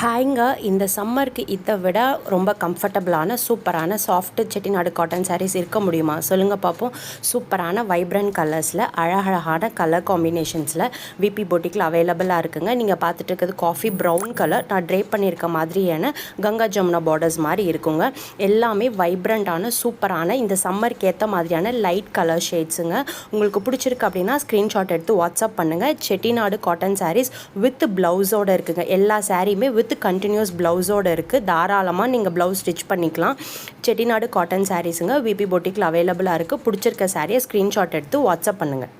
ஹாய்ங்க, இந்த சம்மருக்கு இதை விட ரொம்ப கம்ஃபர்டபுளான சூப்பரான சாஃப்ட் செட்டிநாடு காட்டன் சாரீஸ் இருக்க முடியுமா சொல்லுங்கள் பார்ப்போம். சூப்பரான வைப்ரண்ட் கலர்ஸில் அழகழகான கலர் காம்பினேஷன்ஸில் விபி பொட்டிக்கில் அவைலபிளாக இருக்குங்க. நீங்கள் பார்த்துட்டு இருக்கிறது காஃபி ப்ரௌன் கலர், நான் ட்ரேப் பண்ணியிருக்க மாதிரியான கங்கா ஜமுனா பார்டர்ஸ் மாதிரி இருக்குங்க. எல்லாமே வைப்ரண்ட்டான சூப்பரான இந்த சம்மருக்கு ஏற்ற மாதிரியான லைட் கலர் ஷேட்ஸுங்க. உங்களுக்கு பிடிச்சிருக்கு அப்படின்னா ஸ்க்ரீன்ஷாட் எடுத்து வாட்ஸ்அப் பண்ணுங்கள். செட்டிநாடு காட்டன் சாரீஸ் வித் ப்ளவுஸோடு இருக்குங்க. எல்லா சாரியுமே வித் கண்டினியூஸ் ப்ளவுஸோடு இருக்குது. தாராளமாக நீங்கள் ப்ளவுஸ் ஸ்டிச் பண்ணிக்கலாம். செட்டிநாடு காட்டன் சாரீஸுங்க விபி பொட்டிக்கில் அவைலபிளாக இருக்குது. பிடிச்சிருக்க சாரியை ஸ்க்ரீன்ஷாட் எடுத்து வாட்ஸ்அப் பண்ணுங்கள்.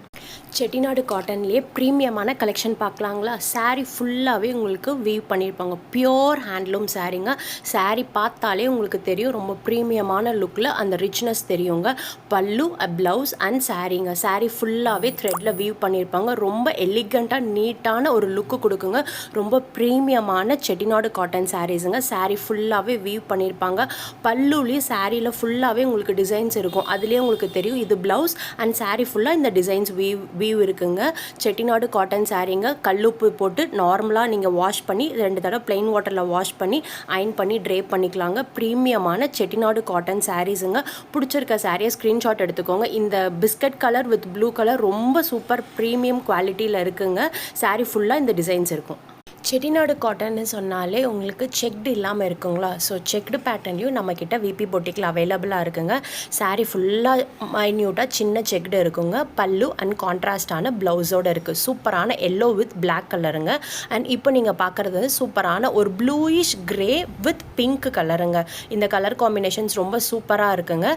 செட்டிநாடு காட்டன்லேயே ப்ரீமியமான கலெக்ஷன் பார்க்கலாங்களா. சாரீ ஃபுல்லாகவே உங்களுக்கு வீவ் பண்ணியிருப்பாங்க. Pure handloom சாரீங்க. சாரீ பார்த்தாலே உங்களுக்கு தெரியும், ரொம்ப ப்ரீமியமான லுக்கில் அந்த ரிச்னஸ் தெரியுங்க. பல்லு, ப்ளவுஸ் அண்ட் சாரீங்க. சாரீ ஃபுல்லாகவே த்ரெட்டில் வீவ் பண்ணியிருப்பாங்க. ரொம்ப எலிகண்ட்டாக நீட்டான ஒரு லுக்கு கொடுக்குங்க. ரொம்ப ப்ரீமியமான செட்டிநாடு காட்டன் சாரீஸுங்க. சாரீ ஃபுல்லாகவே வீவ் பண்ணியிருப்பாங்க. பல்லுலேயும் சாரியில் ஃபுல்லாகவே உங்களுக்கு டிசைன்ஸ் இருக்கும். அதுலேயே உங்களுக்கு தெரியும் இது ப்ளவுஸ் அண்ட் சாரீ ஃபுல்லாக இந்த டிசைன்ஸ் வீவ் இருக்குங்க. செட்டிநாடு காட்டன் சாரீங்க. கல்லுப்பு போட்டு நார்மலாக நீங்கள் வாஷ் பண்ணி 2 தடவை ப்ளெயின் வாட்டரில் வாஷ் பண்ணி அயன் பண்ணி ட்ரேப் பண்ணிக்கலாங்க. ப்ரீமியமான செட்டிநாடு காட்டன் சாரீஸுங்க. பிடிச்சிருக்க சாரியை ஸ்க்ரீன்ஷாட் எடுத்துக்கோங்க. இந்த biscuit colour with blue colour ரொம்ப சூப்பர் ப்ரீமியம் குவாலிட்டியில் இருக்குங்க. சாரீ ஃபுல்லாக இந்த டிசைன்ஸ் இருக்கும். செட்டிநாடு காட்டன்னு சொன்னாலே உங்களுக்கு செக்டு இல்லாமல் இருக்குங்களா. ஸோ செக்டு பேட்டர்ன்லையும் நம்மக்கிட்ட விபி பொட்டிக்கில் அவைலபிளாக இருக்குங்க. சாரீ ஃபுல்லாக மைன்யூட்டாக சின்ன செக்டு இருக்குங்க. பல்லு அண்ட் கான்ட்ராஸ்டான ப்ளவுஸோடு இருக்குது. சூப்பரான எல்லோ வித் பிளாக் கலருங்க. அண்ட் இப்போ நீங்கள் பார்க்குறது வந்து சூப்பரான ஒரு ப்ளூயிஷ் கிரே வித் பிங்க் கலருங்க. இந்த கலர் காம்பினேஷன்ஸ் ரொம்ப சூப்பராக இருக்குங்க.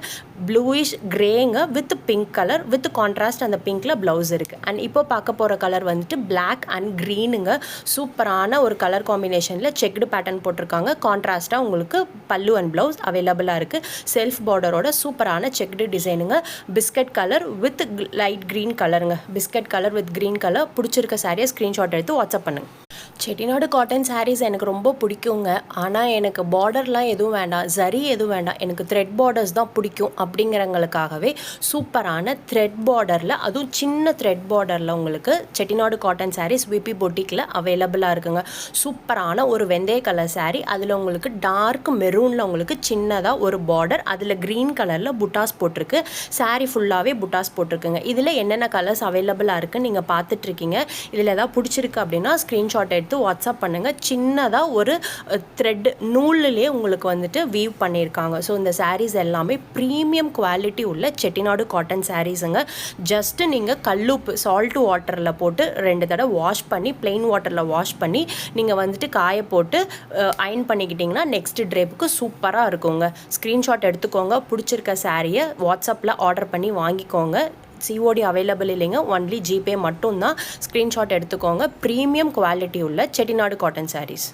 ப்ளூயிஷ் கிரேங்க with pink colour with contrast அந்த பிங்க்கில் ப்ளவுஸ் இருக்குது. அண்ட் இப்போ பார்க்க போகிற கலர் வந்துட்டு பிளாக் அண்ட் க்ரீனுங்க. சூப்பரான ஒரு கலர் காம்பினேஷனில் செக்டு பேட்டர்ன் போட்டிருக்காங்க. கான்ட்ராஸ்ட்டாக உங்களுக்கு பல்லு அண்ட் ப்ளவுஸ் அவைலபிளாக இருக்குது. செல்ஃப் பார்டரோட சூப்பரான செக்டு டிசைனுங்க. Biscuit colour with light green கலருங்க. Biscuit colour with green colour. பிடிச்சிருக்க சாரியை ஸ்க்ரீன்ஷாட் எடுத்து வாட்ஸ்அப் பண்ணுங்கள். செட்டிநாடு காட்டன் சாரீஸ் எனக்கு ரொம்ப பிடிக்குங்க. ஆனால் எனக்கு பார்டர்லாம் எதுவும் வேண்டாம், ஜரி எதுவும் வேண்டாம், எனக்கு த்ரெட் பார்டர்ஸ் தான் பிடிக்கும். அப்படிங்கிறவங்களுக்காகவே சூப்பரான த்ரெட் பார்டரில், அதுவும் சின்ன த்ரெட் பார்டரில் உங்களுக்கு செட்டிநாடு காட்டன் சாரீஸ் விபி பொட்டிக்கில் அவைலபிளாக இருக்குங்க. சூப்பரான ஒரு வெந்தய கலர் சாரீ. அதில் உங்களுக்கு டார்க் மெரூனில் உங்களுக்கு சின்னதாக ஒரு பார்டர், அதில் க்ரீன் கலரில் புட்டாஸ் போட்டிருக்கு. சாரீ ஃபுல்லாகவே புட்டாஸ் போட்டிருக்குங்க. இதில் என்னென்ன கலர்ஸ் அவைலபிளாக இருக்குன்னு நீங்கள் பார்த்துட்ருக்கீங்க. இதில் ஏதாவது பிடிச்சிருக்கு அப்படின்னா ஸ்க்ரீன்ஷாட் எடுத்து வாட்ஸ்அப் பண்ணுங்கள். சின்னதாக ஒரு த்ரெட் நூல்லே உங்களுக்கு வந்துட்டு வீவ் பண்ணியிருக்காங்க. ஸோ இந்த சாரீஸ் எல்லாமே ப்ரீமியம் குவாலிட்டி உள்ள செட்டிநாடு காட்டன் சாரீஸுங்க. ஜஸ்ட்டு நீங்கள் கல்லுப்பு சால்ட் வாட்டரில் போட்டு 2 தடவை வாஷ் பண்ணி ப்ளெயின் வாட்டரில் வாஷ் பண்ணி நீங்கள் வந்துட்டு காய போட்டு அயன் பண்ணிக்கிட்டிங்கன்னா நெக்ஸ்ட் ட்ரேப்புக்கு சூப்பராக இருக்குங்க. ஸ்க்ரீன்ஷாட் எடுத்துக்கோங்க. பிடிச்சிருக்க சாரியை வாட்ஸ்அப்பில் ஆர்டர் பண்ணி வாங்கிக்கோங்க. சிஓடி அவைலபிள் இல்லைங்க, ஒன்லி ஜிபே மட்டும்தான். ஸ்க்ரீன்ஷாட் எடுத்துக்கோங்க. ப்ரீமியம் குவாலிட்டி உள்ள செட்டிநாடு காட்டன் சாரீஸ்.